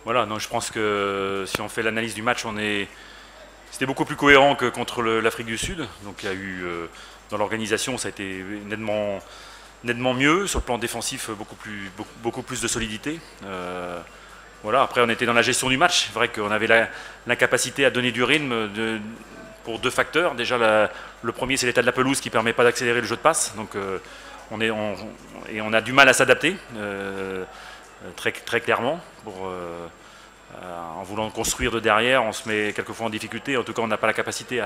Voilà, non, je pense que si on fait l'analyse du match, c'était beaucoup plus cohérent que contre l'Afrique du Sud. Donc il y a eu, dans l'organisation, ça a été nettement mieux. Sur le plan défensif, beaucoup plus de solidité. Voilà, après, on était dans la gestion du match. C'est vrai qu'on avait l'incapacité à donner du rythme pour deux facteurs. Déjà, le premier, c'est l'état de la pelouse qui ne permet pas d'accélérer le jeu de passe. Donc, on a du mal à s'adapter, très clairement. En voulant construire de derrière, on se met quelquefois en difficulté. En tout cas, on n'a pas la capacité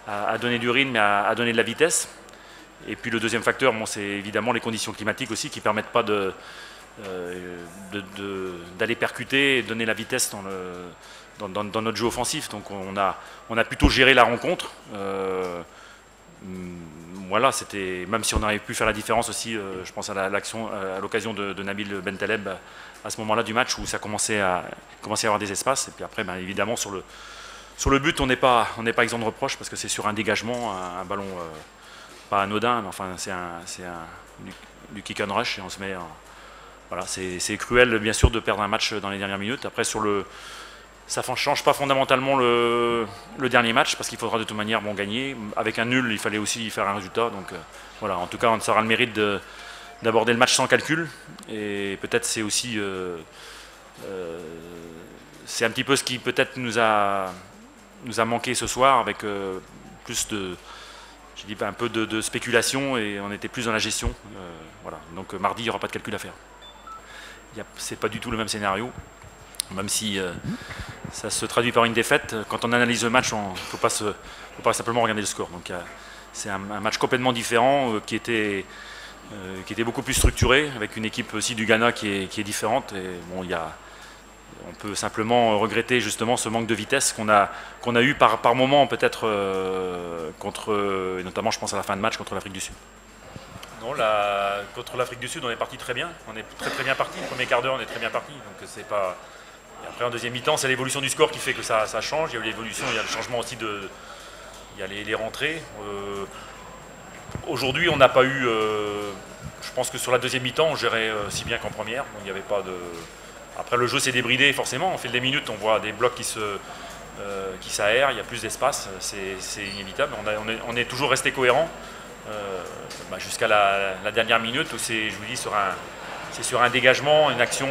à donner du rythme et à donner de la vitesse. Et puis le deuxième facteur, bon, c'est évidemment les conditions climatiques aussi qui ne permettent pas d'aller percuter et donner la vitesse dans notre jeu offensif. Donc on a plutôt géré la rencontre. Voilà, même si on aurait pu faire la différence aussi, je pense à l'occasion de Nabil Bentaleb à ce moment-là du match où ça commençait à y avoir des espaces. Et puis après, ben, évidemment, sur le but, on n'est pas exempt de reproche parce que c'est sur un dégagement, un ballon pas anodin, mais enfin c'est du kick and rush et on se met voilà, c'est cruel bien sûr de perdre un match dans les dernières minutes. Après ça ne change pas fondamentalement le dernier match parce qu'il faudra de toute manière gagner. Avec un nul, il fallait aussi faire un résultat. Donc voilà, en tout cas, on aura le mérite d'aborder le match sans calcul. Et peut-être c'est aussi c'est un petit peu ce qui peut-être nous a manqué ce soir avec plus un peu de spéculation et on était plus dans la gestion. Voilà. Donc mardi, il n'y aura pas de calcul à faire. C'est pas du tout le même scénario, même si ça se traduit par une défaite. Quand on analyse le match, il ne faut pas simplement regarder le score. Donc c'est un match complètement différent qui était beaucoup plus structuré, avec une équipe aussi du Ghana qui est différente. Et bon, on peut simplement regretter justement ce manque de vitesse qu'on a eu par moment peut-être notamment je pense à la fin de match contre l'Afrique du Sud. Non, contre l'Afrique du Sud, on est parti très bien. On est très bien parti. Le premier quart d'heure, on est très bien parti. Donc c'est pas. Et après en deuxième mi-temps, c'est l'évolution du score qui fait que ça change. Il y a eu l'évolution, il y a le changement aussi il y a les rentrées. Aujourd'hui, on n'a pas eu. Je pense que sur la deuxième mi-temps, on gérait si bien qu'en première. Il n'y avait pas de. Après, le jeu s'est débridé forcément. Au fil des minutes, on voit des blocs qui s'aèrent, il y a plus d'espace, c'est inévitable. On est toujours resté cohérent jusqu'à la dernière minute où c'est sur un dégagement, une action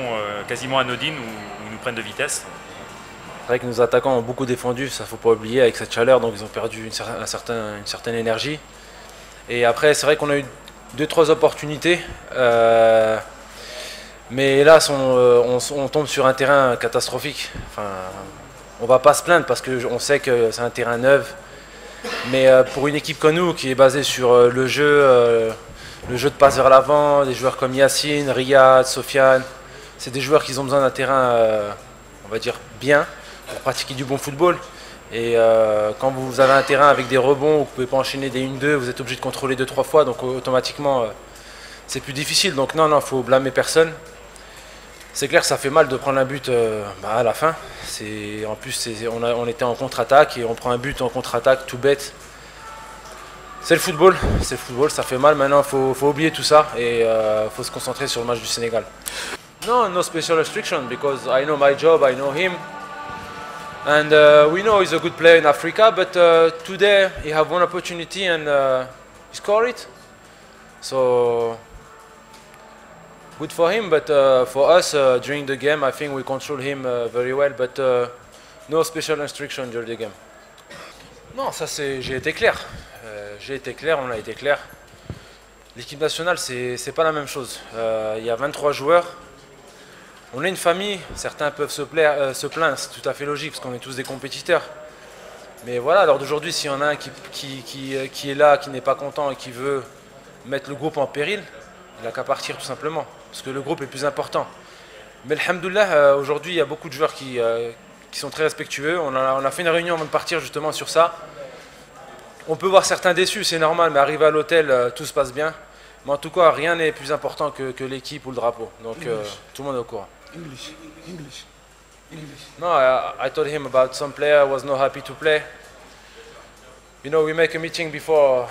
quasiment anodine où ils nous prennent de vitesse. C'est vrai que nos attaquants ont beaucoup défendu, ça ne faut pas oublier, avec cette chaleur, donc ils ont perdu une certaine énergie. Et après, c'est vrai qu'on a eu 2-3 opportunités. Mais hélas, on tombe sur un terrain catastrophique. Enfin, on ne va pas se plaindre parce qu'on sait que c'est un terrain neuf. Mais pour une équipe comme nous, qui est basée sur le jeu de passe vers l'avant, des joueurs comme Yacine, Riyad, Sofiane, c'est des joueurs qui ont besoin d'un terrain, on va dire, bien, pour pratiquer du bon football. Et quand vous avez un terrain avec des rebonds où vous ne pouvez pas enchaîner des 1-2, vous êtes obligé de contrôler 2-3 fois, donc automatiquement, c'est plus difficile. Donc non, il ne faut blâmer personne. C'est clair, ça fait mal de prendre un but à la fin. En plus, on était en contre-attaque et on prend un but en contre-attaque tout bête. C'est le football, ça fait mal. Maintenant, il faut oublier tout ça et faut se concentrer sur le match du Sénégal. No special restriction because I know my job, I know him. And we know he's a good player in Africa, but today he have one opportunity and he scored it. So good for him, but for us during the game, I think we control him very well, but no special restriction during the game. Non, ça j'ai été clair. On a été clair. L'équipe nationale, c'est pas la même chose. Il y a 23 joueurs. On est une famille, certains peuvent se plaindre, c'est tout à fait logique parce qu'on est tous des compétiteurs. Mais voilà, lors d'aujourd'hui, s'il y en a un qui est là, qui n'est pas content et qui veut mettre le groupe en péril, il n'a qu'à partir tout simplement, parce que le groupe est plus important. Mais alhamdoulilah, aujourd'hui, il y a beaucoup de joueurs qui sont très respectueux. On a fait une réunion avant de partir justement sur ça. On peut voir certains déçus, c'est normal, mais arrivé à l'hôtel, tout se passe bien. Mais en tout cas, rien n'est plus important que l'équipe ou le drapeau. Donc tout le monde est au courant. English. No, I told him about some player was not happy to play. You know, we make a meeting before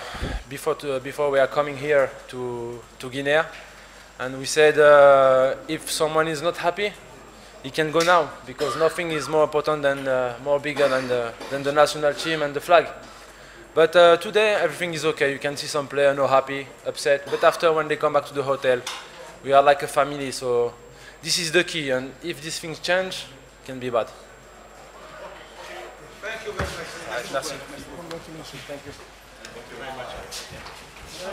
we are coming here to Guinea, and we said if someone is not happy, he can go now because nothing is more important than more bigger than the national team and the flag. But today everything is okay. You can see some players not happy, upset. But after when they come back to the hotel, we are like a family. So this is the key. And if these things change, it can be bad. Thank you very much. Merci. Congratulations. Thank you. Thank you very much.